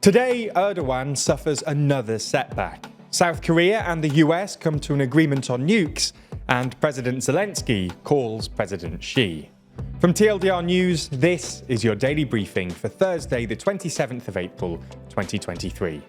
Today, Erdogan suffers another setback. South Korea and the US come to an agreement on nukes, and President Zelenskyy calls President Xi. From TLDR News, this is your daily briefing for Thursday, the 27th of April, 2023.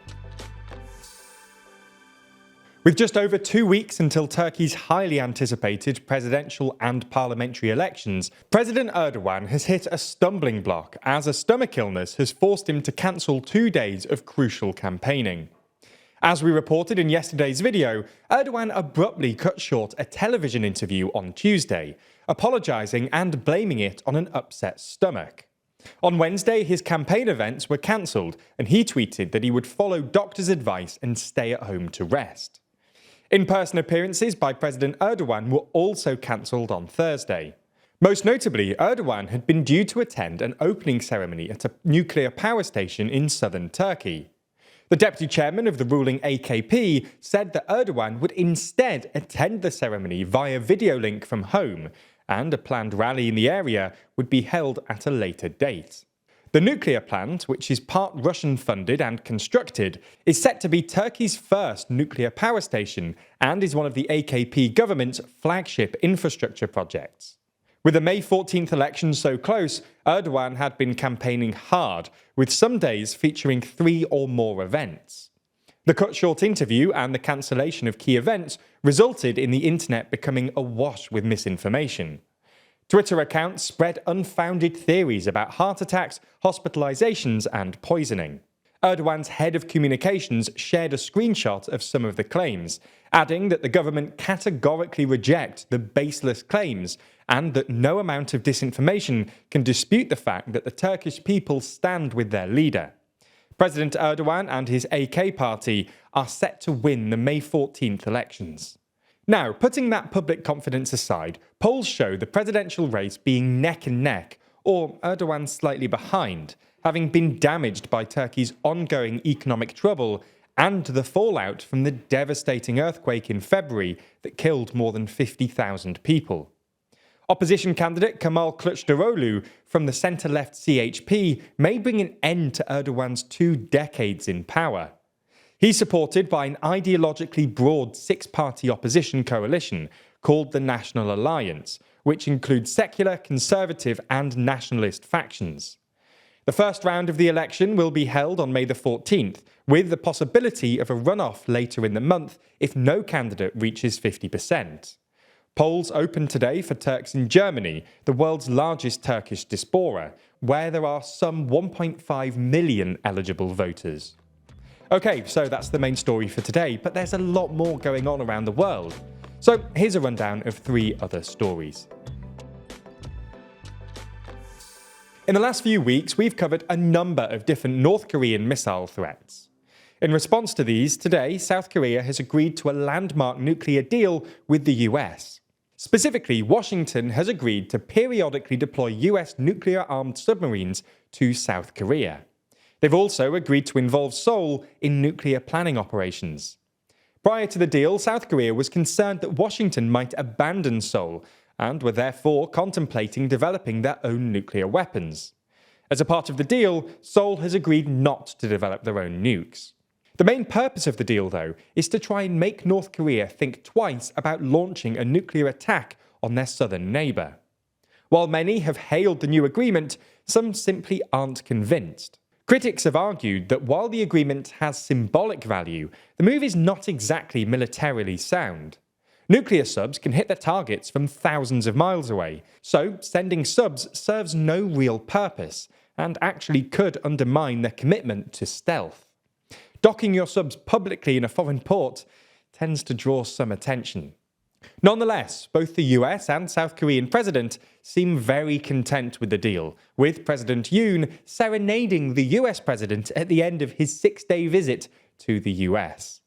With just over 2 weeks until Turkey's highly anticipated presidential and parliamentary elections, President Erdogan has hit a stumbling block as a stomach illness has forced him to cancel 2 days of crucial campaigning. As we reported in yesterday's video, Erdogan abruptly cut short a television interview on Tuesday, apologising and blaming it on an upset stomach. On Wednesday, his campaign events were cancelled, and he tweeted that he would follow doctors' advice and stay at home to rest. In-person appearances by President Erdogan were also cancelled on Thursday. Most notably, Erdogan had been due to attend an opening ceremony at a nuclear power station in southern Turkey. The deputy chairman of the ruling AKP said that Erdogan would instead attend the ceremony via video link from home, and a planned rally in the area would be held at a later date. The nuclear plant, which is part Russian-funded and constructed, is set to be Turkey's first nuclear power station and is one of the AKP government's flagship infrastructure projects. With the May 14th election so close, Erdogan had been campaigning hard, with some days featuring 3 or more events. The cut-short interview and the cancellation of key events resulted in the internet becoming awash with misinformation. Twitter accounts spread unfounded theories about heart attacks, hospitalizations, and poisoning. Erdogan's head of communications shared a screenshot of some of the claims, adding that the government categorically reject the baseless claims and that no amount of disinformation can dispute the fact that the Turkish people stand with their leader. President Erdogan and his AK party are set to win the May 14th elections. Now, putting that public confidence aside, polls show the presidential race being neck and neck, or Erdogan slightly behind, having been damaged by Turkey's ongoing economic trouble and the fallout from the devastating earthquake in February that killed more than 50,000 people. Opposition candidate Kemal Kılıçdaroğlu from the centre-left CHP may bring an end to Erdogan's 2 decades in power. He's supported by an ideologically broad 6-party opposition coalition called the National Alliance, which includes secular, conservative and nationalist factions. The first round of the election will be held on May the 14th, with the possibility of a runoff later in the month if no candidate reaches 50%. Polls opened today for Turks in Germany, the world's largest Turkish diaspora, where there are some 1.5 million eligible voters. Okay, so that's the main story for today, but there's a lot more going on around the world. So here's a rundown of 3 other stories. In the last few weeks, we've covered a number of different North Korean missile threats. In response to these, today, South Korea has agreed to a landmark nuclear deal with the US. Specifically, Washington has agreed to periodically deploy US nuclear-armed submarines to South Korea. They've also agreed to involve Seoul in nuclear planning operations. Prior to the deal, South Korea was concerned that Washington might abandon Seoul and were therefore contemplating developing their own nuclear weapons. As a part of the deal, Seoul has agreed not to develop their own nukes. The main purpose of the deal, though, is to try and make North Korea think twice about launching a nuclear attack on their southern neighbour. While many have hailed the new agreement, some simply aren't convinced. Critics have argued that while the agreement has symbolic value, the move is not exactly militarily sound. Nuclear subs can hit their targets from thousands of miles away, so sending subs serves no real purpose, and actually could undermine their commitment to stealth. Docking your subs publicly in a foreign port tends to draw some attention. Nonetheless, both the US and South Korean president seem very content with the deal, with President Yoon serenading the US president at the end of his 6-day visit to the US.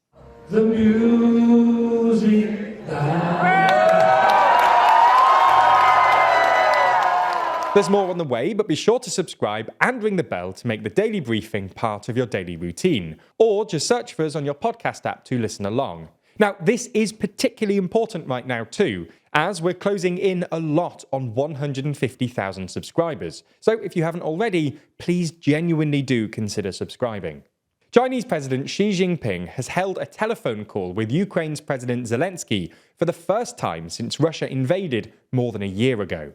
The music. There's more on the way, but be sure to subscribe and ring the bell to make the daily briefing part of your daily routine, or just search for us on your podcast app to listen along. Now, this is particularly important right now too, as we're closing in a lot on 150,000 subscribers. So if you haven't already, please genuinely do consider subscribing. Chinese President Xi Jinping has held a telephone call with Ukraine's President Zelenskyy for the first time since Russia invaded more than a year ago.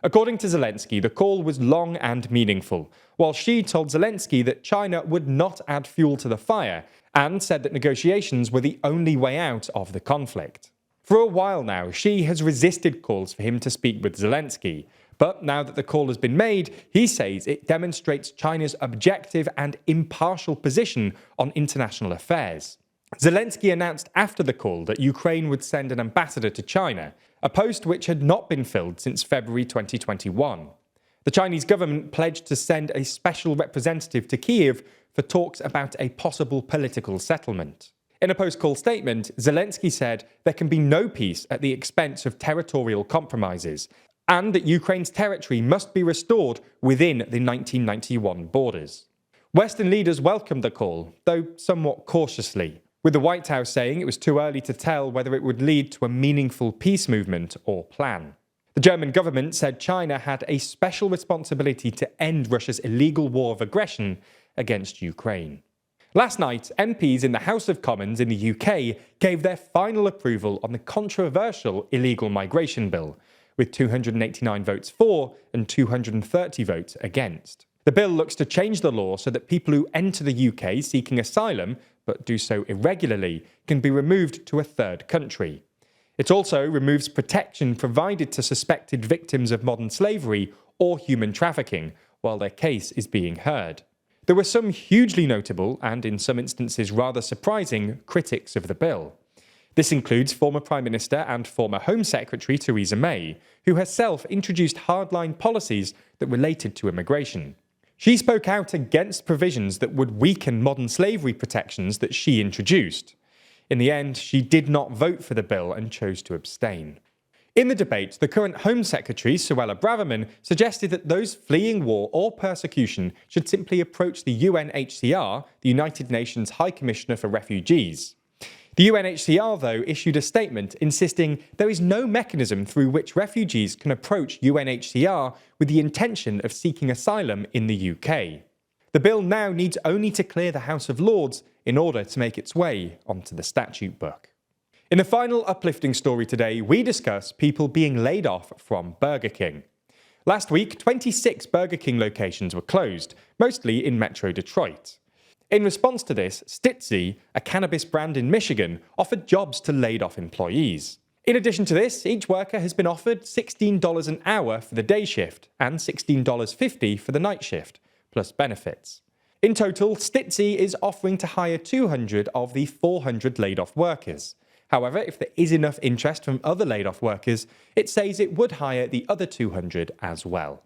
According to Zelenskyy, the call was long and meaningful, while Xi told Zelenskyy that China would not add fuel to the fire and said that negotiations were the only way out of the conflict. For a while now, Xi has resisted calls for him to speak with Zelenskyy, but now that the call has been made, he says it demonstrates China's objective and impartial position on international affairs. Zelenskyy announced after the call that Ukraine would send an ambassador to China, a post which had not been filled since February 2021. The Chinese government pledged to send a special representative to Kyiv for talks about a possible political settlement. In a post-call statement, Zelenskyy said there can be no peace at the expense of territorial compromises, and that Ukraine's territory must be restored within the 1991 borders. Western leaders welcomed the call, though somewhat cautiously, with the White House saying it was too early to tell whether it would lead to a meaningful peace movement or plan. The German government said China had a special responsibility to end Russia's illegal war of aggression against Ukraine. Last night, MPs in the House of Commons in the UK gave their final approval on the controversial illegal migration bill, with 289 votes for and 230 votes against. The bill looks to change the law so that people who enter the UK seeking asylum, but do so irregularly, can be removed to a third country. It also removes protection provided to suspected victims of modern slavery or human trafficking while their case is being heard. There were some hugely notable, and in some instances rather surprising, critics of the bill. This includes former Prime Minister and former Home Secretary Theresa May, who herself introduced hardline policies that related to immigration. She spoke out against provisions that would weaken modern slavery protections that she introduced. In the end, she did not vote for the bill and chose to abstain. In the debate, the current Home Secretary, Suella Braverman, suggested that those fleeing war or persecution should simply approach the UNHCR, the United Nations High Commissioner for Refugees. The UNHCR, though, issued a statement insisting there is no mechanism through which refugees can approach UNHCR with the intention of seeking asylum in the UK. The bill now needs only to clear the House of Lords in order to make its way onto the statute book. In the final uplifting story today, we discuss people being laid off from Burger King. Last week, 26 Burger King locations were closed, mostly in Metro Detroit. In response to this, Stitzy, a cannabis brand in Michigan, offered jobs to laid-off employees. In addition to this, each worker has been offered $16 an hour for the day shift and $16.50 for the night shift, plus benefits. In total, Stitzy is offering to hire 200 of the 400 laid-off workers. However, if there is enough interest from other laid-off workers, it says it would hire the other 200 as well.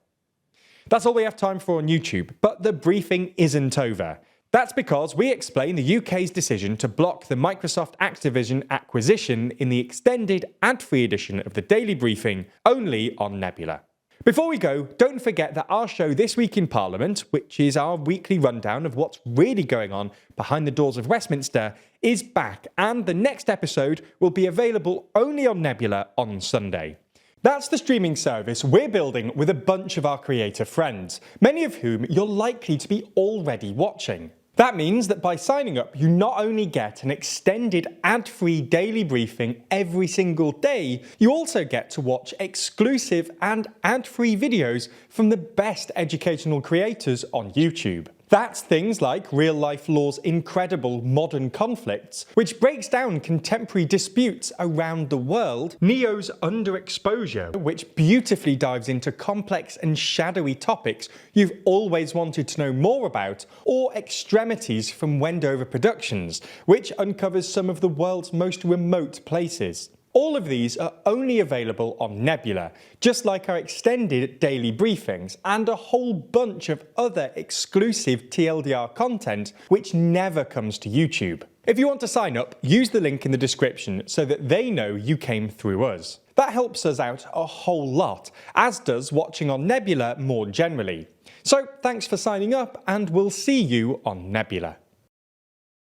That's all we have time for on YouTube, but the briefing isn't over. That's because we explain the UK's decision to block the Microsoft Activision acquisition in the extended ad-free edition of the Daily Briefing, only on Nebula. Before we go, don't forget that our show This Week in Parliament, which is our weekly rundown of what's really going on behind the doors of Westminster, is back, and the next episode will be available only on Nebula on Sunday. That's the streaming service we're building with a bunch of our creator friends, many of whom you're likely to be already watching. That means that by signing up, you not only get an extended ad-free daily briefing every single day, you also get to watch exclusive and ad-free videos from the best educational creators on YouTube. That's things like Real Life Law's incredible Modern Conflicts, which breaks down contemporary disputes around the world, Neo's Underexposure, which beautifully dives into complex and shadowy topics you've always wanted to know more about, or Extremities from Wendover Productions, which uncovers some of the world's most remote places. All of these are only available on Nebula, just like our extended daily briefings and a whole bunch of other exclusive TLDR content which never comes to YouTube. If you want to sign up, use the link in the description so that they know you came through us. That helps us out a whole lot, as does watching on Nebula more generally. So thanks for signing up, and we'll see you on Nebula.